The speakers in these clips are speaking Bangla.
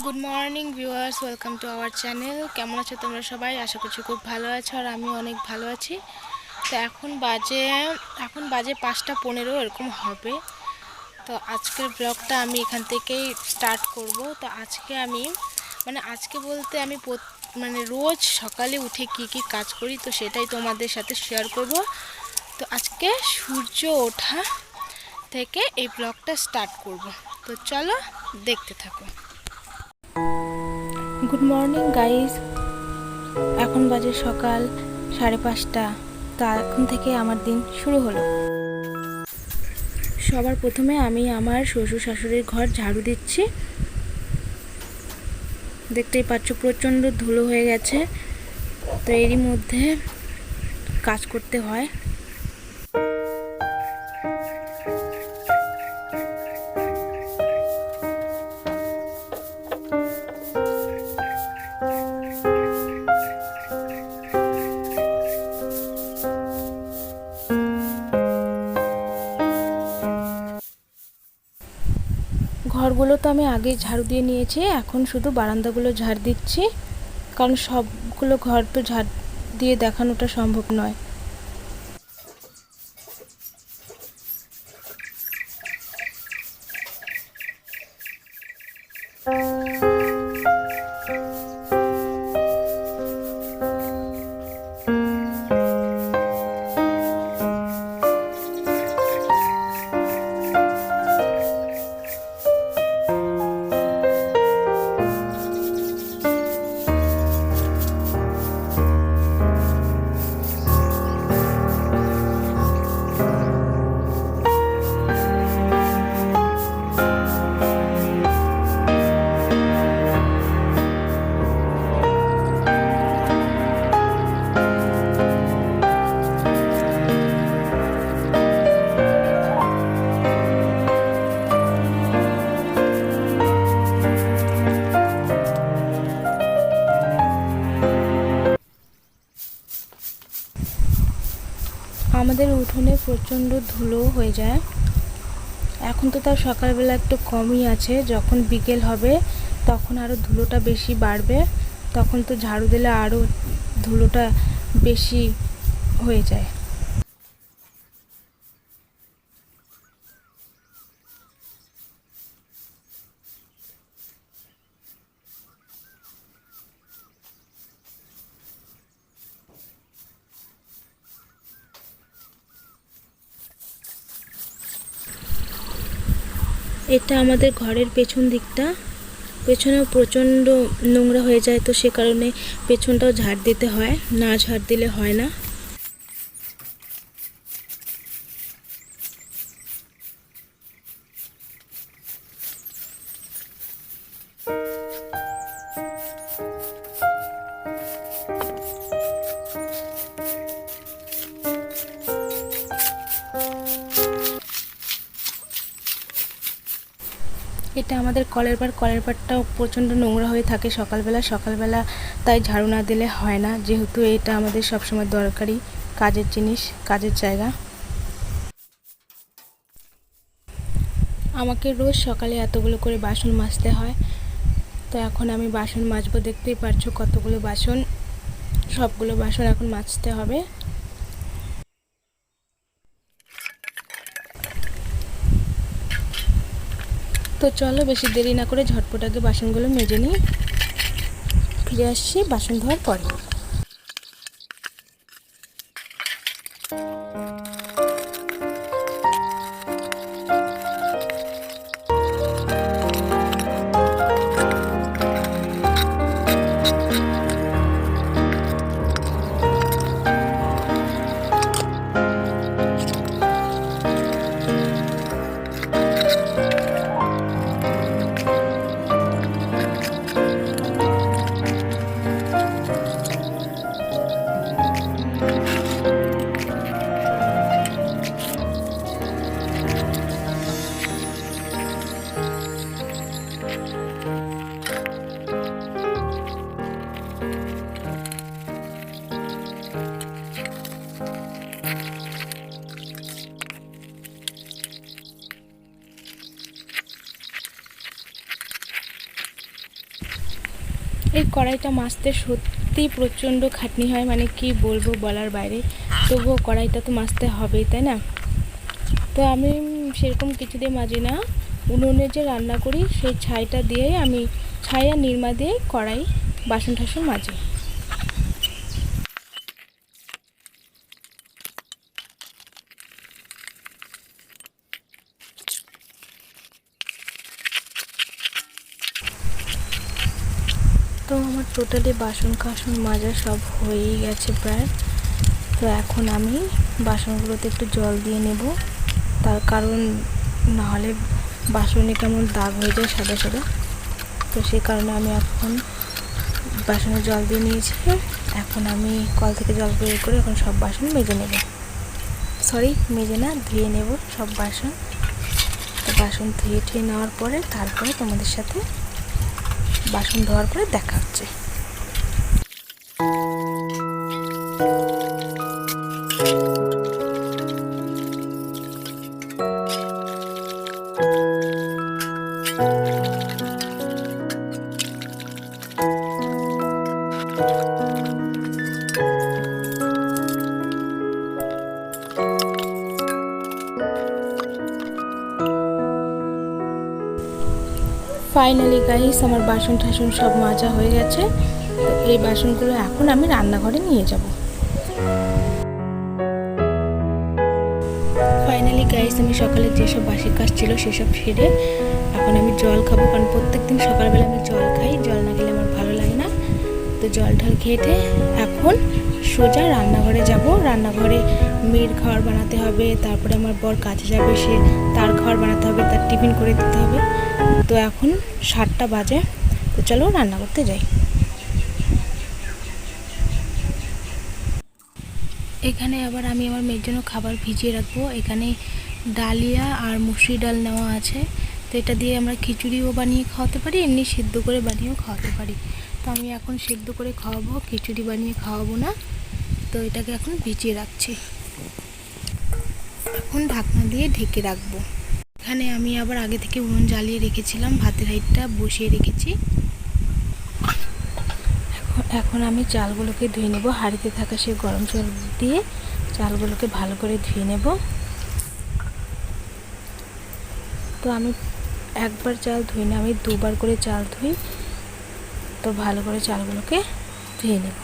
Good morning viewers, welcome to our channel. কেমন আছো তোমরা সবাই? আশা করছি খুব ভালো আছো, আর আমি অনেক ভালো আছি। তো এখন বাজে 5:15 এরকম হবে। তো আজকের ব্লগটা আমি এখান থেকেই স্টার্ট করব। তো আজকে বলতে আমি রোজ সকালে উঠে কি কাজ করি, তো সেটাই তোমাদের সাথে শেয়ার করব। তো আজকে সূর্য ওঠা থেকে এই ব্লগটা স্টার্ট করব। তো চলো দেখতে থাকো। গুড মর্নিং গাইস, এখন বাজে সকাল 5:30। তো এখন থেকে আমার দিন শুরু হলো। সবার প্রথমে আমি আমার শ্বশুর শাশুড়ির ঘর ঝাড়ু দিচ্ছি। দেখতেই পাচ্ছ প্রচণ্ড ধুলো হয়ে গেছে, তো এরই মধ্যে কাজ করতে হয়। ঘরগুলো তো আমি আগেই ঝাড়ু দিয়ে নিয়েছি, এখন শুধু বারান্দাগুলো ঝাড় দিচ্ছি, কারণ সবগুলো ঘর তো ঝাড় দিয়ে দেখানোটা সম্ভব নয়। আমাদের উঠোনে প্রচণ্ড ধুলো হয়ে যায়। এখন তো তার সকালবেলা একটু কমই আছে, যখন বিকেল হবে তখন আরও ধুলোটা বেশি বাড়বে, তখন তো ঝাড়ু দিলে আরও ধুলোটা বেশি হয়ে যায়। এটা আমাদের ঘরের পেছন দিকটা, পেছনেও প্রচণ্ড নোংরা হয়ে যায়, তো সে কারণে পেছনটাও ঝাড় দিতে হয়, না ঝাড় দিলে হয় না। এটা আমাদের কলের পাড়টাও প্রচণ্ড নোংরা হয়ে থাকে সকালবেলা, তাই ঝাড়ু না দিলে হয় না, যেহেতু এটা আমাদের সবসময় দরকারি কাজের জিনিস, কাজের জায়গা। আমাকে রোজ সকালে এতগুলো করে বাসন মাজতে হয়, তো এখন আমি বাসন মাজবো। দেখতেই পারছো কতগুলো বাসন, সবগুলো বাসন এখন মাজতে হবে। তো চলো বেশি দেরি না করে ঝটপট আগে বাসনগুলো মেজে নিই, ফিরে আসছি বাসন ধোয়ার পরে। এই কড়াইটা মাজতে সত্যি প্রচণ্ড খাটনি হয়, মানে কি বলবো বলার বাইরে। তবুও কড়াইটা তো মাজতে হবেই, তাই না? তো আমি সেরকম কিছু দিয়ে মাজি না, উনুনে যে রান্না করি সেই ছাইটা দিয়েই আমি, ছাই আর নিরমা দিয়েই কড়াই বাসন টাসন মাজি। তো আমার টোটালি বাসন কাসন মাজা সব হয়েই গেছে প্রায়। তো এখন আমি বাসনগুলোতে একটু জল দিয়ে নেব, তার কারণ নাহলে বাসনে কেমন দাগ হয়ে যায় সাদা সাদা। তো সেই কারণে আমি এখন বাসনে জল দিয়ে নিয়েছি। এখন আমি কল থেকে জল বের করে এখন সব বাসন মেজে নেব, মেজে না, ধুয়ে নেব সব বাসন। তো বাসন ধুয়ে নেওয়ার পরে তারপরে তোমাদের সাথে বাসন ধোয়ার পরে দেখা হচ্ছে। ফাইনালি গাইস, আমার বাসন টাসন সব মাজা হয়ে গেছে। তো এই বাসনগুলো এখন আমি রান্নাঘরে নিয়ে যাব। ফাইনালি গাইস, আমি সকালে যেসব বাসি কাজ ছিল সেসব সেরে এখন আমি জল খাবো, কারণ প্রত্যেকদিন সকালবেলা আমি জল খাই, জল না খেলে আমার ভালো লাগে না। তো জল ঢল খেয়ে এখন সোজা রান্নাঘরে যাব। রান্নাঘরে মেয়ের খাবার বানাতে হবে, তারপরে আমার বর কাজে যাবে, সে তার খাবার বানাতে হবে, তার টিফিন করে দিতে হবে। তো এখন 7টা বাজে, তো চলো রান্না করতে যাই। এখানে আবার আমি আমার মেয়ের জন্য খাবার ভিজিয়ে রাখবো। এখানে ডালিয়া আর মুসুরি ডাল নেওয়া আছে। তো এটা দিয়ে আমরা খিচুড়িও বানিয়ে খাওয়াতে পারি, এমনি সিদ্ধ করে বানিয়েও খাওয়াতে পারি। তো আমি এখন সিদ্ধ করে খাওয়াবো, খিচুড়ি বানিয়ে খাওয়াবো না। তো এটাকে এখন ভিজিয়ে রাখছি, এখন ঢাকনা দিয়ে ঢেকে রাখবো। এখানে আমি আবার আগে থেকে উনুন জ্বালিয়ে রেখেছিলাম, ভাতের হাঁড়িটা বসিয়ে রেখেছি। এখন আমি চালগুলোকে ধুয়ে নেব, হাঁড়িতে থাকা সেই গরম জল দিয়ে চালগুলোকে ভালো করে ধুয়ে নেব। তো আমি একবার চাল ধুই না, আমি 2বার করে চাল ধুই। তো ভালো করে চালগুলোকে ধুয়ে নেব।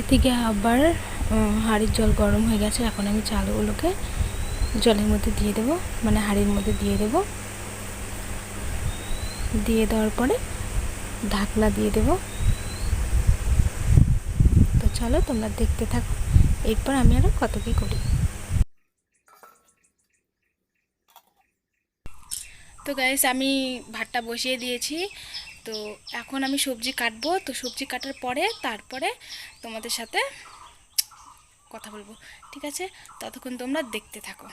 এদিকে আবার হাঁড়ির জল গরম হয়ে গেছে। এখন আমি চালগুলোকে জলের মধ্যে দিয়ে দেব, মানে হাঁড়ির মধ্যে দিয়ে দেব। দিয়ে দেওয়ার পরে ঢাকনা দিয়ে দেব। তো চলো তোমরা দেখতে থাকো, এরপর আমি আরও কত কী করি। তো গাইস, আমি ভাতটা বসিয়ে দিয়েছি। তো এখন আমি সবজি কাটবো। তো সবজি কাটার পরে তারপরে তোমাদের সাথে কথা বলবো, ঠিক আছে? ততক্ষণ তোমরা দেখতে থাকো।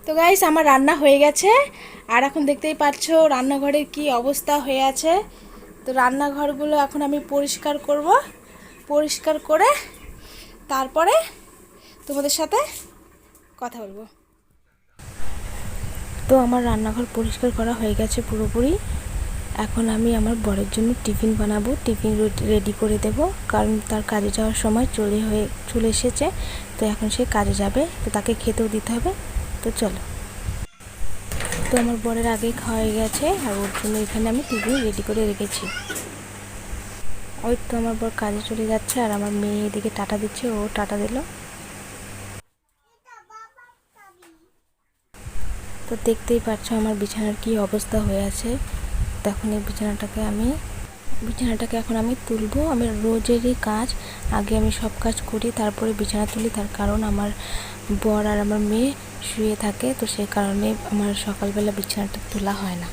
তো গাইস, আমার রান্না হয়ে গেছে, আর এখন দেখতেই পাচ্ছ রান্নাঘরের কি অবস্থা হয়ে আছে। তো রান্নাঘরগুলো এখন আমি পরিষ্কার করব, পরিষ্কার করে তারপরে তোমাদের সাথে কথা বলবো। তো আমার রান্নাঘর পরিষ্কার করা হয়ে গেছে পুরোপুরি। এখন আমি আমার বরের জন্য টিফিন বানাবো, টিফিন রেডি করে দেব, কারণ তার কাজে যাওয়ার সময় চলে এসেছে। তো এখন সে কাজে যাবে, তো তাকে খেতেও দিতে হবে। তো চলো। তো আমার বরের আগেই খাওয়া হয়ে গেছে, আর ওর জন্য এখানে আমি টিফিন রেডি করে রেখেছি। ওই তো আমার বর কাজে চলে যাচ্ছে, আর আমার মেয়ে এদিকে টাটা দিচ্ছে, ও টাটা দিল। তো তো দেখতেই পাচ্ছ আমার বিছানার কি অবস্থা হয়ে আছে। তখন এই বিছানাটাকে এখন আমি তুলবো। আমি রোজেরই কাজ, আগে আমি সব কাজ করি তারপরে বিছানা তুলি। তার কারণ আমার বর আর আমার মেয়ে শুয়ে থাকে, তো সেই কারণে আমার সকালবেলা বিছানাটা তোলা হয় না।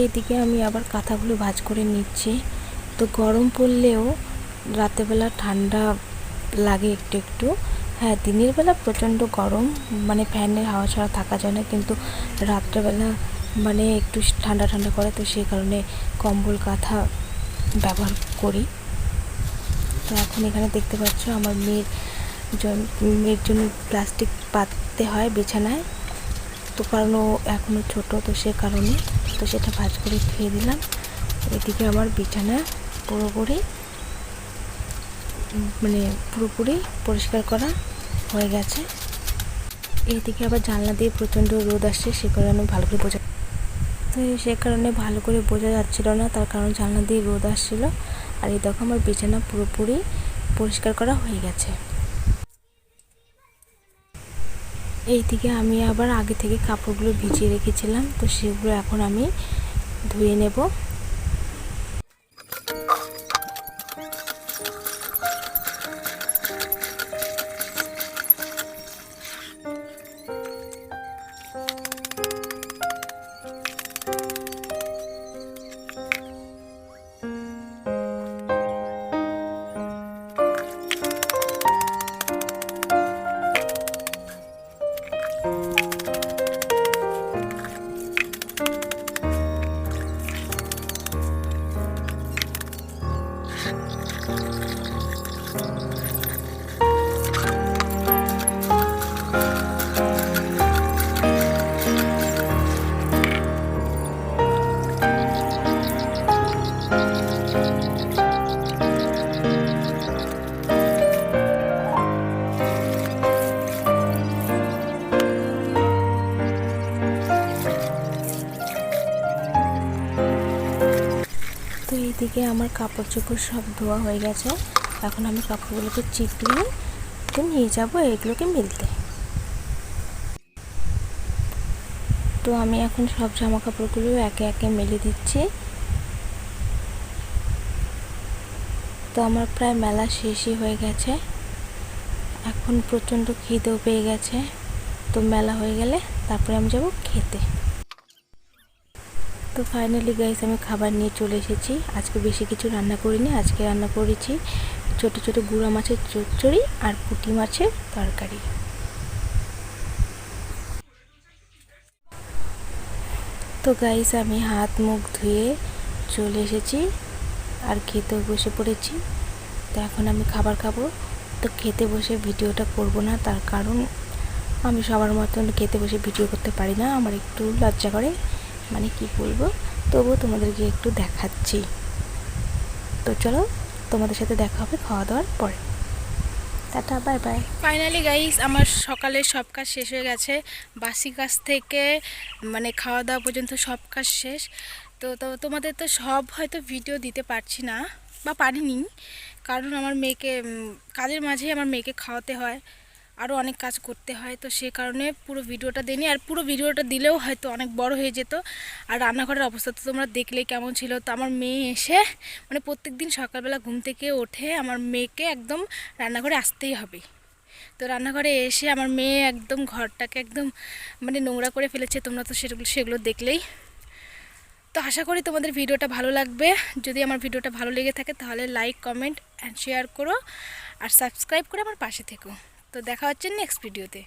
এইদিকে আমি আবার কাঁথাগুলো ভাঁজ করে নিচ্ছি। তো গরম পড়লেও রাতেরবেলা ঠান্ডা লাগে একটু একটু। হ্যাঁ, দিনের বেলা প্রচণ্ড গরম, মানে ফ্যানের হাওয়া ছাড়া থাকা যায় না, কিন্তু রাত্রেবেলা মানে একটু ঠান্ডা ঠান্ডা করে, তো সেই কারণে কম্বল কাঁথা ব্যবহার করি। তো এখন এখানে দেখতে পাচ্ছ আমার মেয়ের জন্য প্লাস্টিক পাততে হয় বিছানায়, তো কারণ ও এখনও ছোটো, তো সে কারণে তো সেটা ভাঁজ করে ধুয়ে দিলাম। এদিকে আমার বিছানা পুরোপুরি পরিষ্কার করা হয়ে গেছে। এইদিকে আবার জানলা দিয়ে প্রচণ্ড রোদ আসছে, সে কারণে সে কারণে ভালো করে বোঝা যাচ্ছিল না, তার কারণ জানলা দিয়ে রোদ আসছিল। আর এই দেখো আমার বিছানা পুরোপুরি পরিষ্কার করা হয়ে গেছে। এইদিকে আমি আবার আগে থেকে কাপড়গুলো ভিজিয়ে রেখেছিলাম, তো সেগুলো এখন আমি ধুয়ে নেব। তো এইদিকে আমার কাপড় চোপড় সব ধোয়া হয়ে গেছে। এখন আমি কাপড়গুলোকে চিপিয়ে নিয়ে যাব এগুলোকে মেলতে। তো আমি এখন সব জামা কাপড়গুলো একে একে মেলে দিচ্ছি। তো আমার প্রায় মেলা শেষই হয়ে গেছে। এখন প্রচণ্ড খিদেও পেয়ে গেছে, তো মেলা হয়ে গেলে তারপরে আমি যাব খেতে। তো ফাইনালি গাইস আমি খাবার নিয়ে চলে এসেছি। আজকে বেশি কিছু রান্না করিনি, আজকে রান্না করেছি ছোট ছোট গুঁড়া মাছের চচ্চড়ি আর পুঁটি মাছের তরকারি। তো গাইস আমি হাত মুখ ধুয়ে চলে এসেছি আর খেতেও বসে পড়েছি। তো এখন আমি খাবার খাবো। তো খেতে বসে ভিডিওটা করব না, তার কারণ আমি সবার মতন খেতে বসে ভিডিও করতে পারি না, আমার একটু লজ্জা করে, মানে কি বলবো, তবুও তোমাদেরকে একটু দেখাচ্ছি। তো চলো তোমাদের সাথে দেখা হবে খাওয়া দাওয়ার পরে। Tata, bye bye. Finally guys আমার সকালে সব কাজ শেষ হয়ে গেছে, বাসি কাজ থেকে মানে খাওয়া দাওয়া পর্যন্ত সব কাজ শেষ। তো তোমাদের তো সব হয়তো ভিডিও দিতে পারছি না বা পারিনি, কারণ আমার মেয়েকে কাজের মাঝেই আমার মেয়েকে খাওয়াতে হয়, আরও অনেক কাজ করতে হয়, তো সে কারণে পুরো ভিডিওটা দিইনি। আর পুরো ভিডিওটা দিলেও হয়তো অনেক বড় হয়ে যেত। আর রান্নাঘরের অবস্থা তো তোমরা দেখলেই কেমন ছিল। তো আমার মেয়ে এসে মানে প্রত্যেক দিন সকালবেলা ঘুম থেকে ওঠে আমার মেয়েকে একদম রান্নাঘরে আসতেই হবে। তো রান্নাঘরে এসে আমার মেয়ে একদম ঘরটাকে একদম মানে নোংরা করে ফেলেছে, তোমরা তো সেগুলো দেখলেই। তো আশা করি তোমাদের ভিডিওটা ভালো লাগবে। যদি আমার ভিডিওটা ভালো লেগে থাকে তাহলে লাইক, কমেন্ট অ্যান্ড শেয়ার করো আর সাবস্ক্রাইব করে আমার পাশে থেকো। তো দেখা হচ্ছে নেক্সট ভিডিওতে।